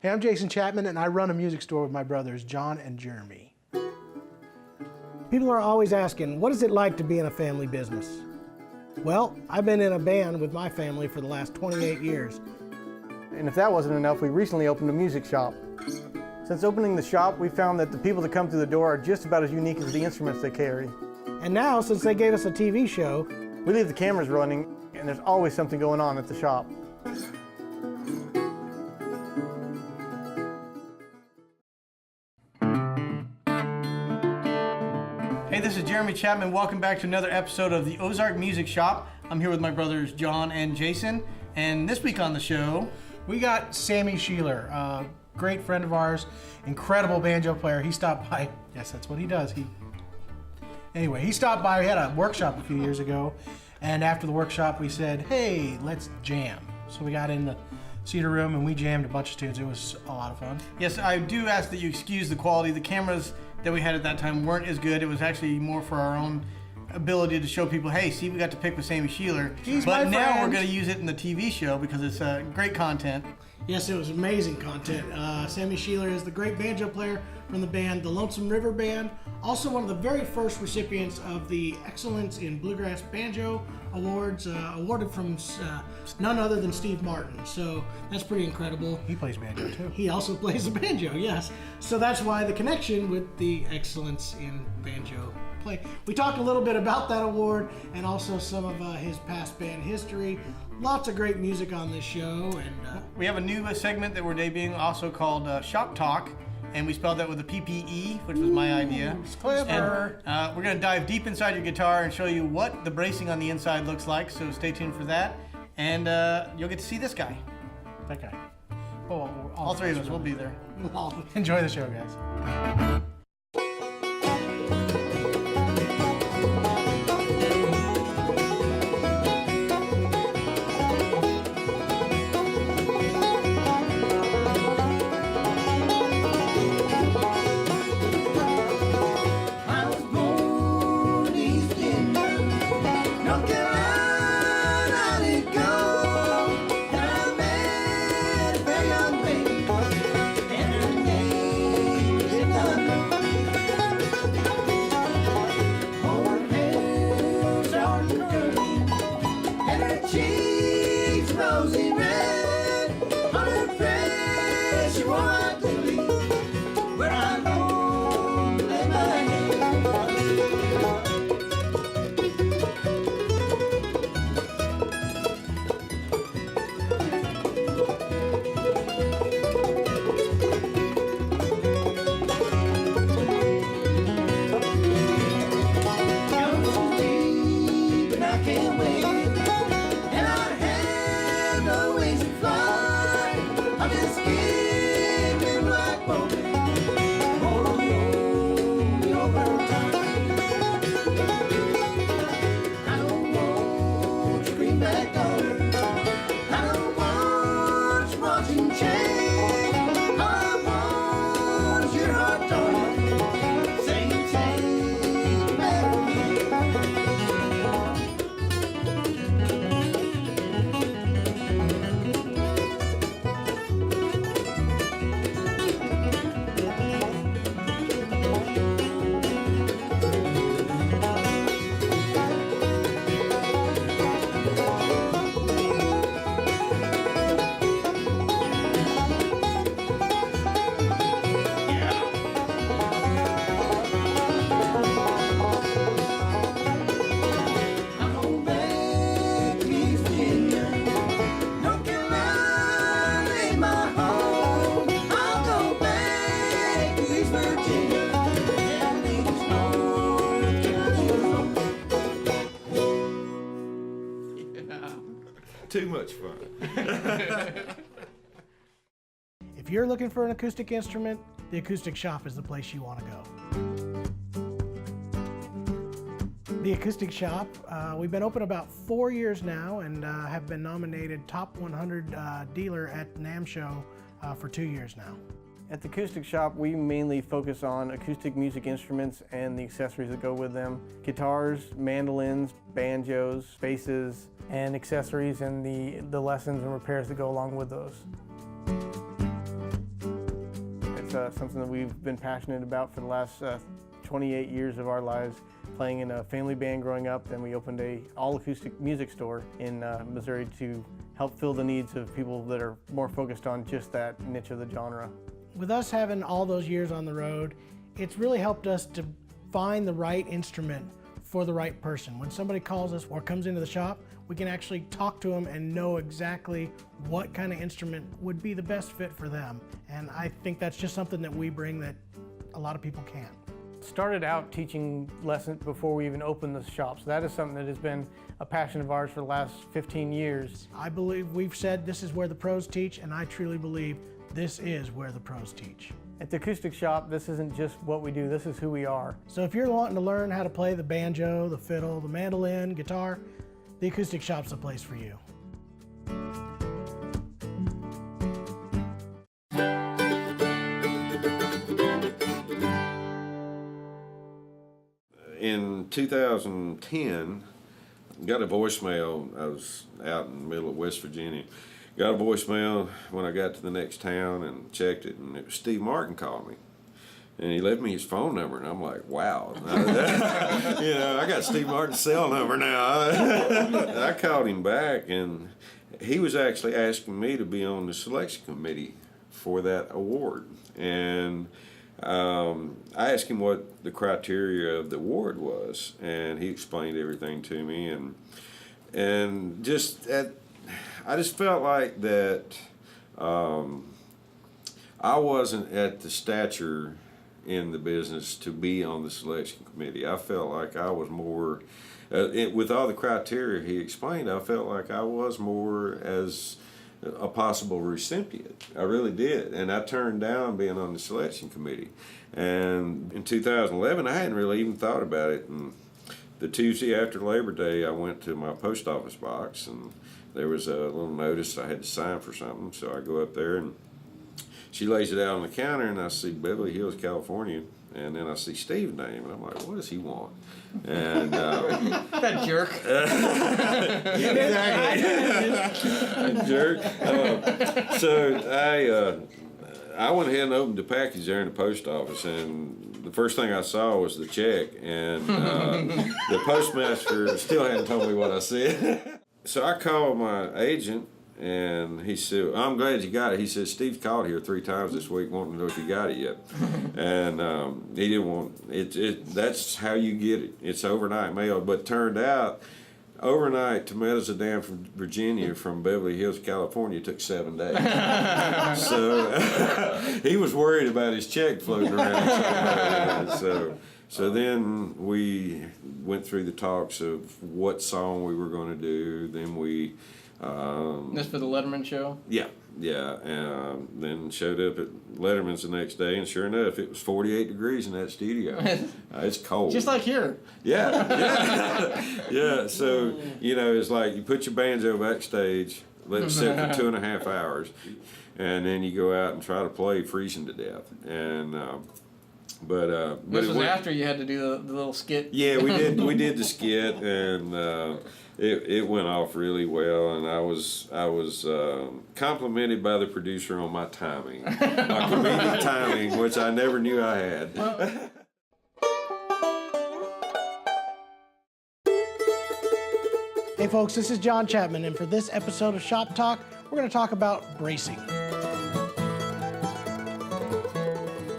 Hey, I'm Jason Chapman, and I run a music store with my brothers, John and Jeremy. People are always asking, what is it like to be in a family business? Well, I've been in a band with my family for the last 28 years. And if that wasn't enough, we recently opened a music shop. Since opening the shop, we found that the people that come through the door are just about as unique as the instruments they carry. And now, since they gave us a TV show, we leave the cameras running, and there's always something going on at the shop. Hey, this is Jeremy Chapman. Welcome back to another episode of the Ozark Music Shop. I'm here with my brothers John and Jason, and this week on the show, we got Sammy Shelor, a great friend of ours, incredible banjo player. He stopped by. Yes, that's what he does. Anyway, he stopped by. We had a workshop a few years ago, and after the workshop, we said, hey, let's jam. So we got in the Cedar Room, and we jammed a bunch of tunes. It was a lot of fun. Yes, I do ask that you excuse the quality. The cameras that we had at that time weren't as good. It was actually more for our own ability to show people, hey, see, we got to pick with Sammy Shelor. But now we're going to use it in the TV show because it's great content. Yes, it was amazing content. Sammy Shelor is the great banjo player from the band, the Lonesome River Band. Also one of the very first recipients of the Excellence in Bluegrass Banjo Awards, awarded from none other than Steve Martin. So that's pretty incredible. He plays banjo too. He also plays the banjo, yes. So that's why the connection with the Excellence in Banjo play. We talked a little bit about that award and also some of his past band history. Lots of great music on this show. And we have a new segment that we're debuting also called Shop Talk. And we spelled that with a PPE, which was my idea. It's clever. And we're going to dive deep inside your guitar and show you what the bracing on the inside looks like. So stay tuned for that. And you'll get to see this guy. That guy. Oh, all three of us will be there. Enjoy the show, guys. Too much fun. if you're looking for an acoustic instrument, the Acoustic Shop is the place you want to go. The Acoustic Shop, we've been open about 4 years now and have been nominated Top 100 Dealer at NAMM Show for 2 years now. At the Acoustic Shop, we mainly focus on acoustic music instruments and the accessories that go with them. Guitars, mandolins, banjos, basses, and accessories and the lessons and repairs that go along with those. something that we've been passionate about for the last 28 years of our lives, playing in a family band growing up. Then we opened a all-acoustic music store in Missouri to help fill the needs of people that are more focused on just that niche of the genre. With us having all those years on the road, it's really helped us to find the right instrument for the right person. When somebody calls us or comes into the shop, we can actually talk to them and know exactly what kind of instrument would be the best fit for them. And I think that's just something that we bring that a lot of people can't. Started out teaching lessons before we even opened the shop, so that is something that has been a passion of ours for the last 15 years. I believe we've said this is where the pros teach, and I truly believe this is where the pros teach. At the Acoustic Shop, this isn't just what we do, this is who we are. So if you're wanting to learn how to play the banjo, the fiddle, the mandolin, guitar, the Acoustic Shop's the place for you. In 2010, got a voicemail. I was out in the middle of West Virginia. Got a voicemail when I got to the next town and checked it, and it was Steve Martin called me. And he left me his phone number, and I'm like, wow. You know, I got Steve Martin's cell number now. I called him back, and he was actually asking me to be on the selection committee for that award. And I asked him what the criteria of the award was, and he explained everything to me. And I just felt like that I wasn't at the stature in the business to be on the selection committee. I felt like I was more, with all the criteria he explained, I felt like I was more as a possible recipient. I really did. And I turned down being on the selection committee. And in 2011, I hadn't really even thought about it. And the Tuesday after Labor Day, I went to my post office box, and there was a little notice I had to sign for something. So I go up there, and she lays it out on the counter, and I see Beverly Hills, California, and then I see Steve's name, and I'm like, what does he want? And That jerk. Exactly. Jerk. So I went ahead and opened the package there in the post office, and the first thing I saw was the check, and the postmaster still hadn't told me what I said. So I called my agent, and he said, I'm glad you got it. He said, Steve's called here 3 times this week wanting to know if you got it yet. And he didn't want it. That's how you get it. It's overnight mail. But turned out, overnight to Metzadam from Virginia from Beverly Hills, California took 7 days. So he was worried about his check floating around. So then we went through the talks of what song we were going to do. Then we This for the Letterman show? Yeah. And then showed up at Letterman's the next day, and sure enough, it was 48 degrees in that studio. It's cold. Just like here. Yeah. So, you know, it's like you put your banjo backstage, let it sit for 2.5 hours, and then you go out and try to play freezing to death. And This was after you had to do the little skit. Yeah, we did the skit, and it went off really well, and I was complimented by the producer on my timing, my comedic timing, which I never knew I had. Hey folks, this is John Chapman, and for this episode of Shop Talk, we're going to talk about bracing.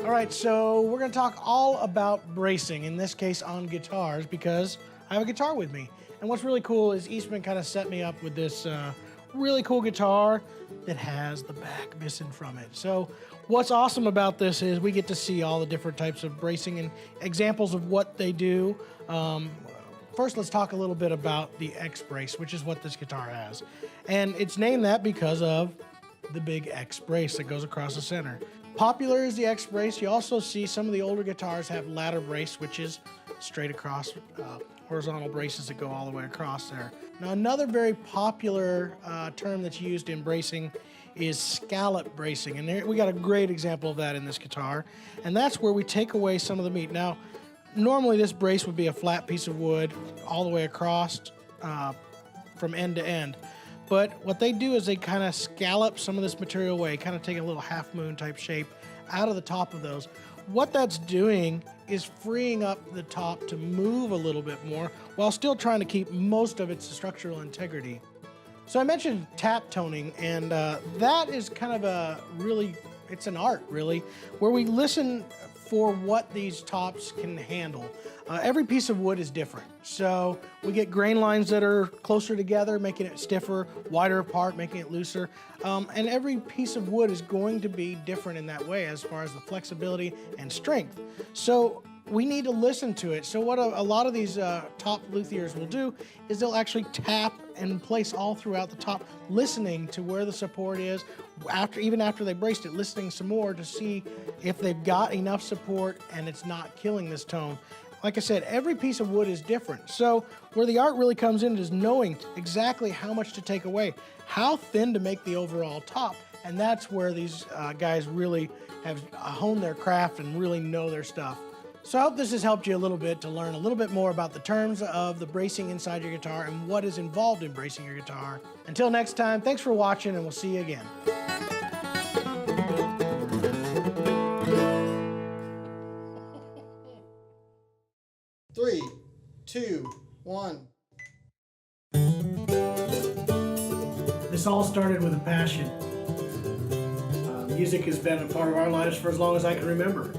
All right, so we're going to talk all about bracing, in this case on guitars, because I have a guitar with me. And what's really cool is Eastman kind of set me up with this really cool guitar that has the back missing from it. So what's awesome about this is we get to see all the different types of bracing and examples of what they do. First, let's talk a little bit about the X brace, which is what this guitar has. And it's named that because of the big X brace that goes across the center. Popular is the X brace. You also see some of the older guitars have ladder brace, which is straight across, horizontal braces that go all the way across there. Now, another very popular term that's used in bracing is scallop bracing, and there, we got a great example of that in this guitar, and that's where we take away some of the meat. Now, normally this brace would be a flat piece of wood all the way across from end to end, but what they do is they kind of scallop some of this material away, kind of take a little half moon type shape out of the top of those. What that's doing is freeing up the top to move a little bit more while still trying to keep most of its structural integrity. So I mentioned tap toning, and that is kind of a really, it's an art really, where we listen for what these tops can handle. Every piece of wood is different. So we get grain lines that are closer together, making it stiffer, wider apart, making it looser. And every piece of wood is going to be different in that way as far as the flexibility and strength. So we need to listen to it. So what a lot of these top luthiers will do is they'll actually tap and place all throughout the top, listening to where the support is, even after they braced it, listening some more to see if they've got enough support and it's not killing this tone. Like I said, every piece of wood is different. So where the art really comes in is knowing exactly how much to take away, how thin to make the overall top. And that's where these guys really have honed their craft and really know their stuff. So I hope this has helped you a little bit to learn a little bit more about the terms of the bracing inside your guitar and what is involved in bracing your guitar. Until next time, thanks for watching, and we'll see you again. 3, 2, 1. This all started with a passion. Music has been a part of our lives for as long as I can remember.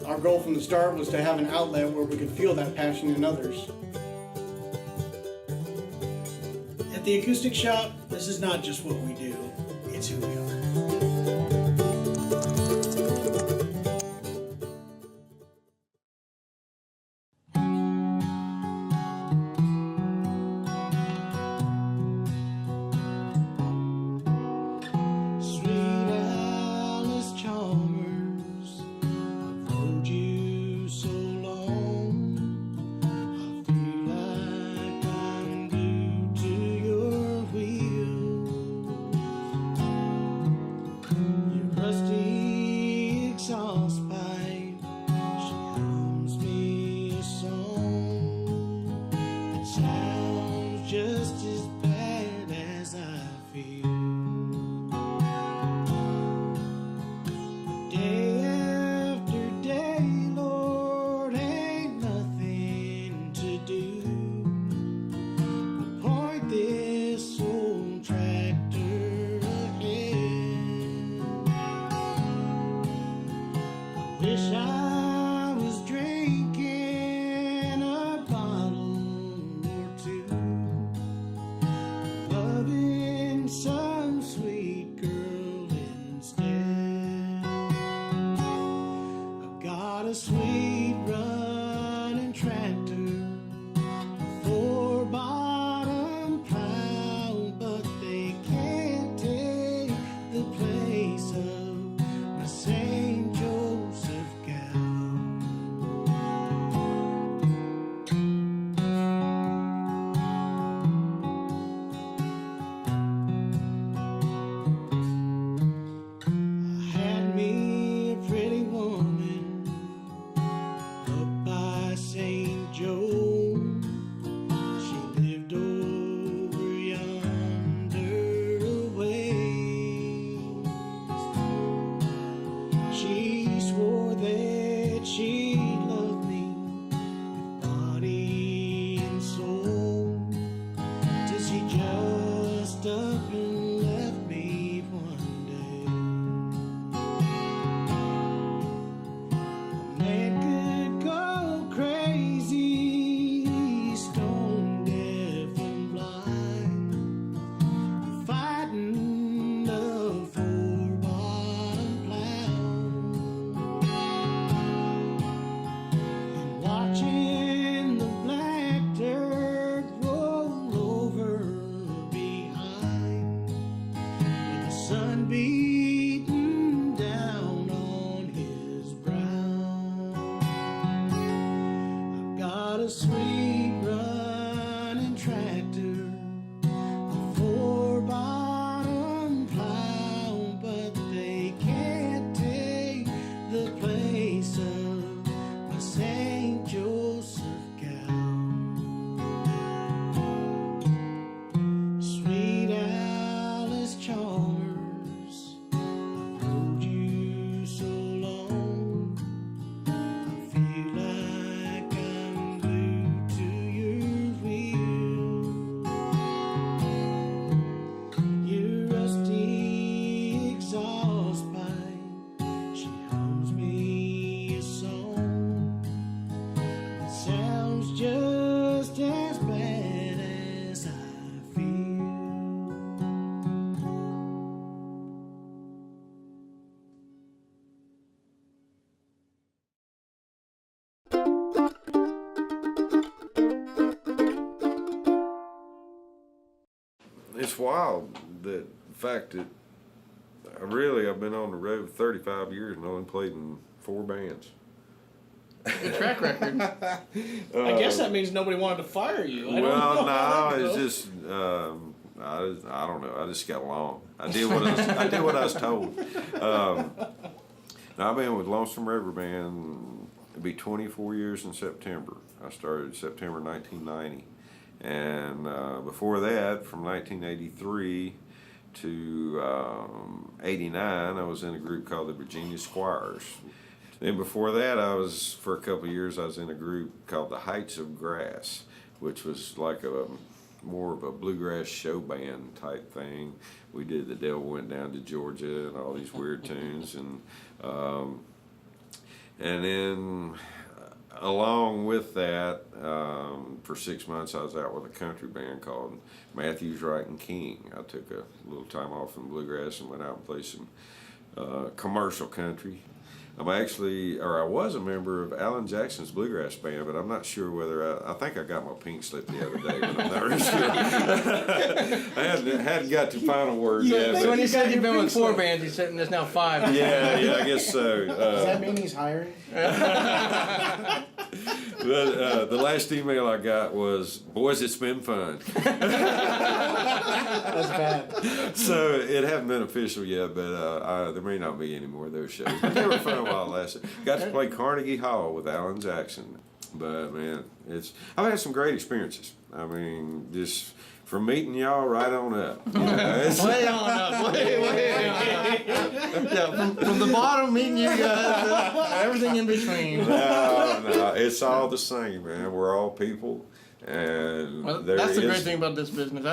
Our goal from the start was to have an outlet where we could feel that passion in others. At the Acoustic Shop, this is not just what we do, it's who we are. it's wild that the fact that I've been on the road 35 years and only played in 4 bands. Good track record. I guess that means nobody wanted to fire you. I don't Well, know. no, it's just I don't know. I just got along. I did what I was told. Now I've been with Lonesome River Band. It'll be 24 years in September. I started September 1990, and before that, from 1983 to 89, I was in a group called the Virginia Squires. Then before that, for a couple of years, I was in a group called the Heights of Grass, which was like more of a bluegrass show band type thing. We did The Devil Went Down to Georgia and all these weird tunes, and then along with that, for 6 months, I was out with a country band called Matthews, Wright and King. I took a little time off from bluegrass and went out and played some commercial country. I was a member of Alan Jackson's bluegrass band, but I'm not sure whether I think I got my pink slip the other day, but I'm not really sure. I hadn't got to final word yet. So when you said you've been with 4 bands, you said there's now 5. Yeah, I guess so. Does that mean he's hiring? But the last email I got was, "Boys, it's been fun." That's bad. So it hasn't been official yet, but there may not be any more of those shows. But they were fun while it lasted. Got to play Carnegie Hall with Alan Jackson. But man, I've had some great experiences. I mean, just from meeting y'all right on up. You know, Way on up. Way yeah, from the bottom, meeting you guys, everything in between. No, it's all the same, man. We're all people, and That's the great thing about this business.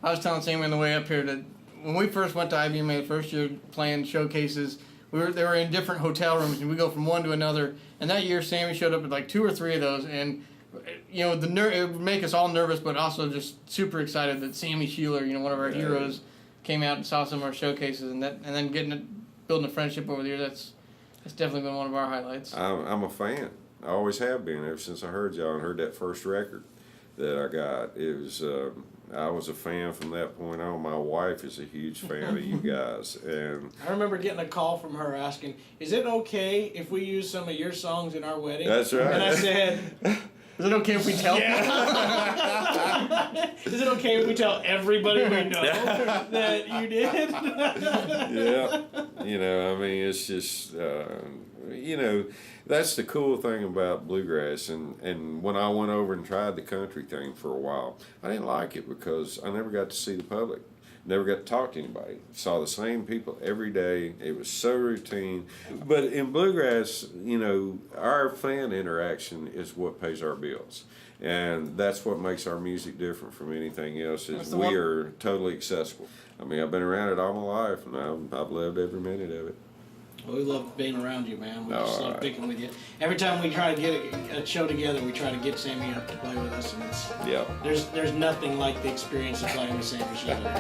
I was telling Sammy on the way up here that when we first went to IBMA the first year playing showcases, they were in different hotel rooms, and we go from one to another. And that year, Sammy showed up at like 2 or 3 of those, and you know, it would make us all nervous, but also just super excited that Sammy Shelor, you know, one of our heroes, came out and saw some of our showcases, and then building a friendship over the years. That's definitely been one of our highlights. I'm a fan. I always have been ever since I heard y'all and heard that first record that I got. It was I was a fan from that point on. My wife is a huge fan of you guys, and I remember getting a call from her asking, "Is it okay if we use some of your songs in our wedding?" That's right. And I said, Is it okay if we tell "Is it okay if we tell everybody we know that you did?" Yeah, you know, I mean, it's just, you know, that's the cool thing about bluegrass. And when I went over and tried the country thing for a while, I didn't like it because I never got to see the public. Never got to talk to anybody. Saw the same people every day. It was so routine. But in bluegrass, you know, our fan interaction is what pays our bills. And that's what makes our music different from anything else, is we are totally accessible. I mean, I've been around it all my life, and I've loved every minute of it. Well, we love being around you, man. We just love picking with you. Every time we try to get a show together, we try to get Sammy up to play with us, and there's nothing like the experience of playing with Sammy Shelor.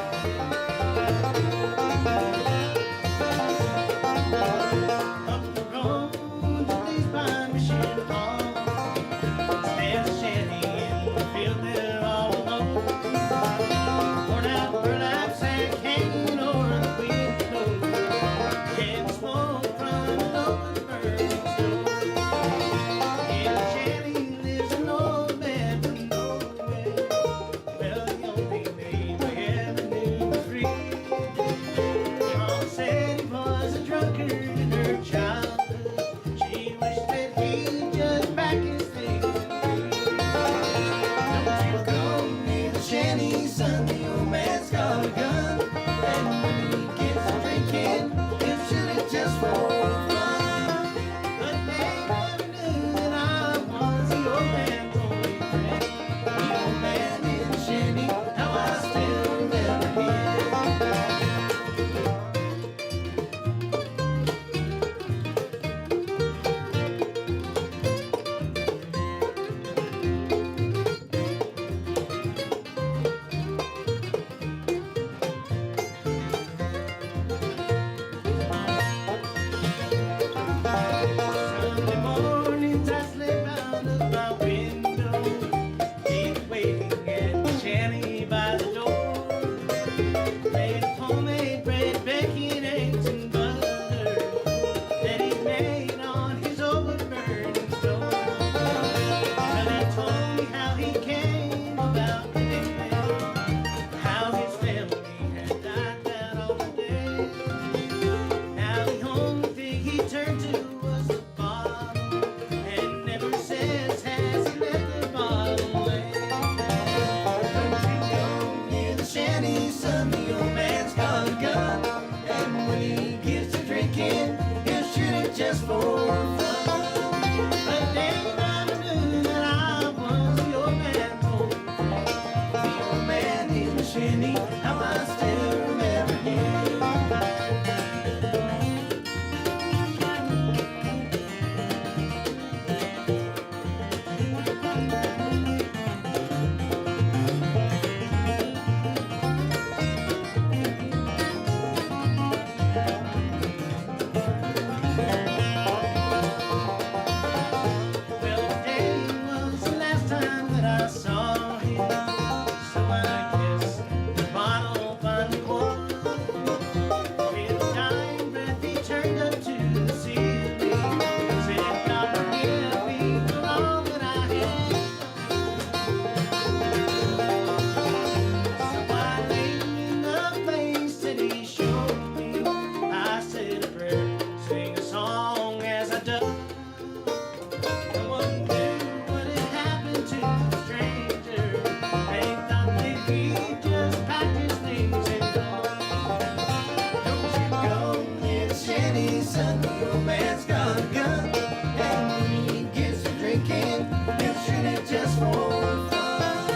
son, the old man's got a gun. And when he gets to drinking, he'll shoot it just for fun.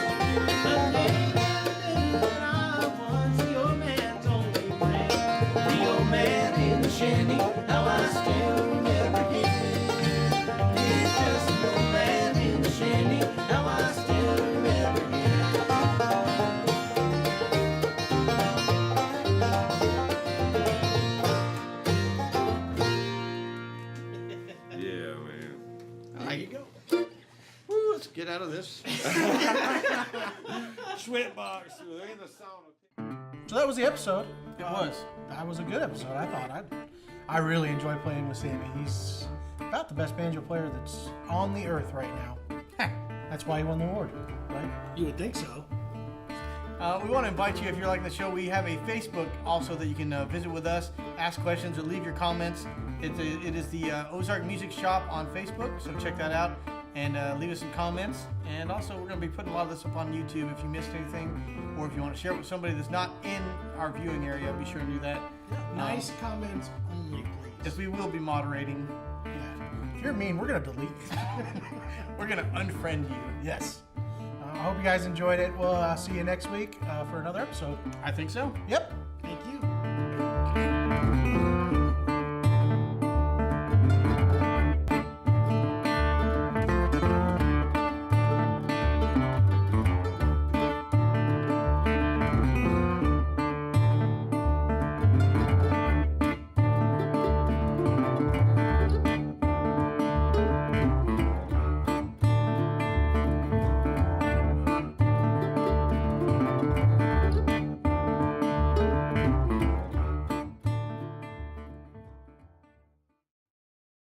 But ain't that I was the old man's only friend. The old man in the shanty, how I still remember him. He's just an old man in the shanty, how I still remember him. Yeah, man. There you go. Woo, let's get out of this. Sweatbox in the sauna. So that was the episode. It was. That was a good episode. I thought I really enjoy playing with Sammy. He's about the best banjo player that's on the earth right now. That's why he won the award, right? You would think so. We want to invite you, if you're liking the show, we have a Facebook also that you can visit with us, ask questions, or leave your comments. It is the Ozark Music Shop on Facebook, so check that out and leave us some comments. And also, we're going to be putting a lot of this up on YouTube. If you missed anything, or if you want to share it with somebody that's not in our viewing area, be sure to do that. Nice comments only, please. Yes, we will be moderating. Yeah. If you're mean, we're gonna delete. We're going to unfriend you. Yes. I hope you guys enjoyed it. We'll see you next week for another episode. I think so. Yep.